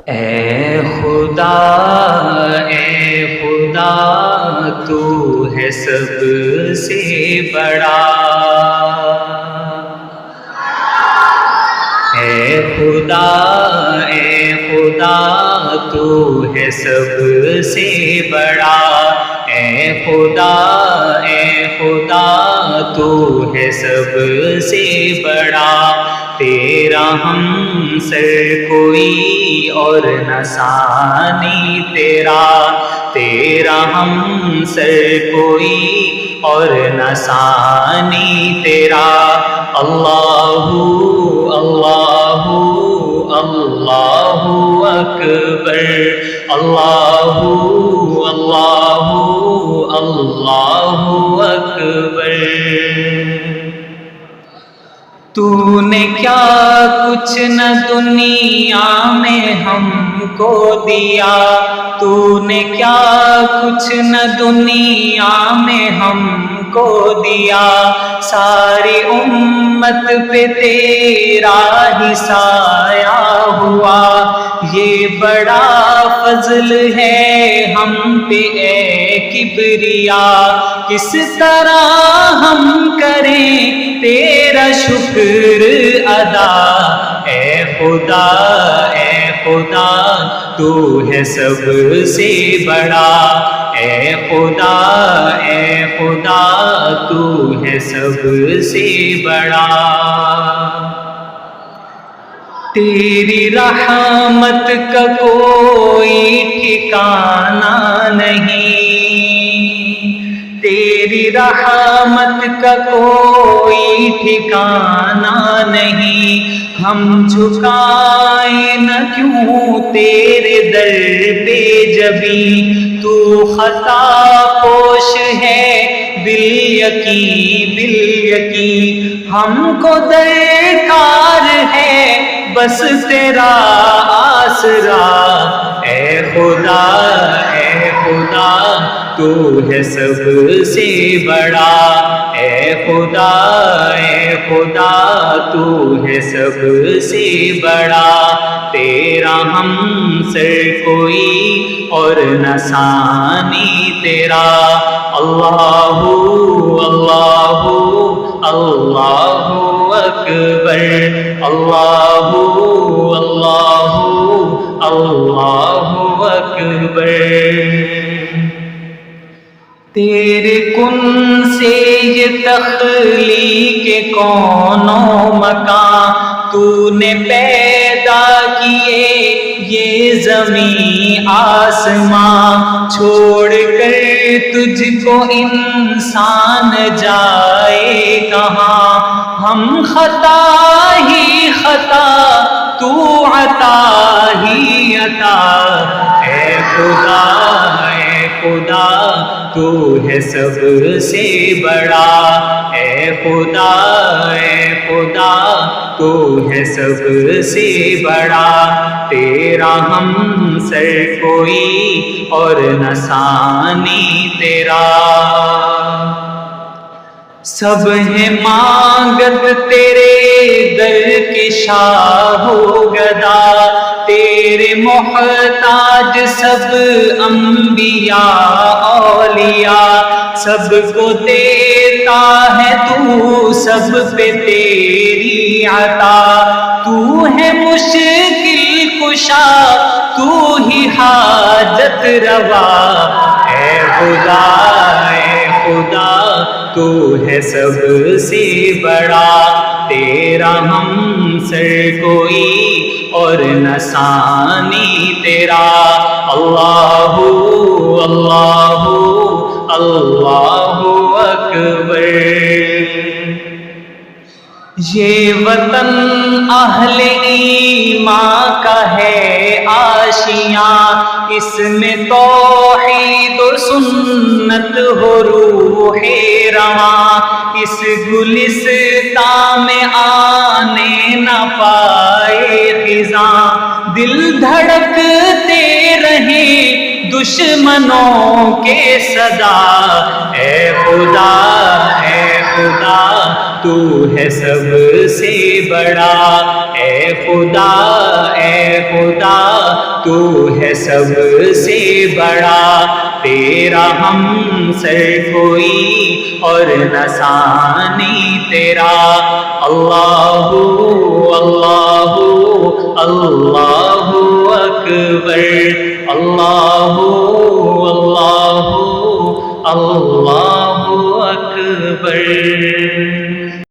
اے خدا تو ہے سب سے بڑا، اے خدا تو ہے سب سے بڑا، اے خدا تو ہے سب سے بڑا، تیرا ہم سر کوئی اور نہ ثانی تیرا، تیرا ہم سر کوئی اور نہ ثانی تیرا، اللہ اللہ اللہ اکبر، اللہ اللہ اللہ اکبر۔ تو نے کیا کچھ نہ دنیا میں ہم کو دیا، تو نے کیا کچھ نہ دنیا میں ہم کو دیا، ساری امت پہ تیرا ہی سایہ ہوا، یہ بڑا فضل ہے ہم پہ اے کبریا، کس طرح ہم کریں تیرا شکر ادا، اے خدا تو ہے سب سے بڑا، اے خدا تو ہے سب سے بڑا، تیری رحمت کا کوئی ٹھکانہ نہیں، تیری رحمت کا کوئی ٹھکانہ نہیں، ہم جھکائیں نہ کیوں تیرے در پہ جبیں، تو خطا پوش ہے بالیقین بالیقین، ہم کو درکار ہے بس تیرا آسرا، اے خدا تو ہے سب سے بڑا، اے خدا تو ہے سب سے بڑا، تیرا ہم سر کوئی اور نہ ثانی تیرا، اللہ اللہ اللہ اکبر، اللہ اللہ اللہ اکبر۔ تیرے کن سے یہ تخلیق کون و مکان، تو نے پیدا کیے یہ زمین آسمان، چھوڑ کر تجھ کو انسان جائے کہاں، ہم خطا ہی خطا تو عطا ہی عطا، اے خدا تو ہے سب سے بڑا، اے خدا تو ہے سب سے بڑا، تیرا ہم سر کوئی اور نہ ثانی تیرا، سب ہے مانگت تیرے در کے شاہ و گدا، تیرے محتاج سب انبیاء اولیاء، سب کو دیتا ہے تو سب پہ تیری عطا، تو ہے مشکل کشا تو ہی حاجت روا، اے خدا تو ہے سب سے بڑا، تیرا ہم سر کوئی اور نہ ثانی تیرا، اللہ اللہ اللہ اکبر۔ یہ وطن اہل ایمان کا ہے آشیاں، اس میں توحید و سنت ہو روح رواں، اس گلستان میں آنے نہ پائے خزاں، دل دھڑکتے رہیں دشمنوں کے صدا، اے خدا تو ہے سب سے بڑا، اے خدا تو ہے سب سے بڑا، تیرا ہم سر کوئی اور نہ ثانی تیرا۔ اللہ اللہ اللہ اکبر، اللہ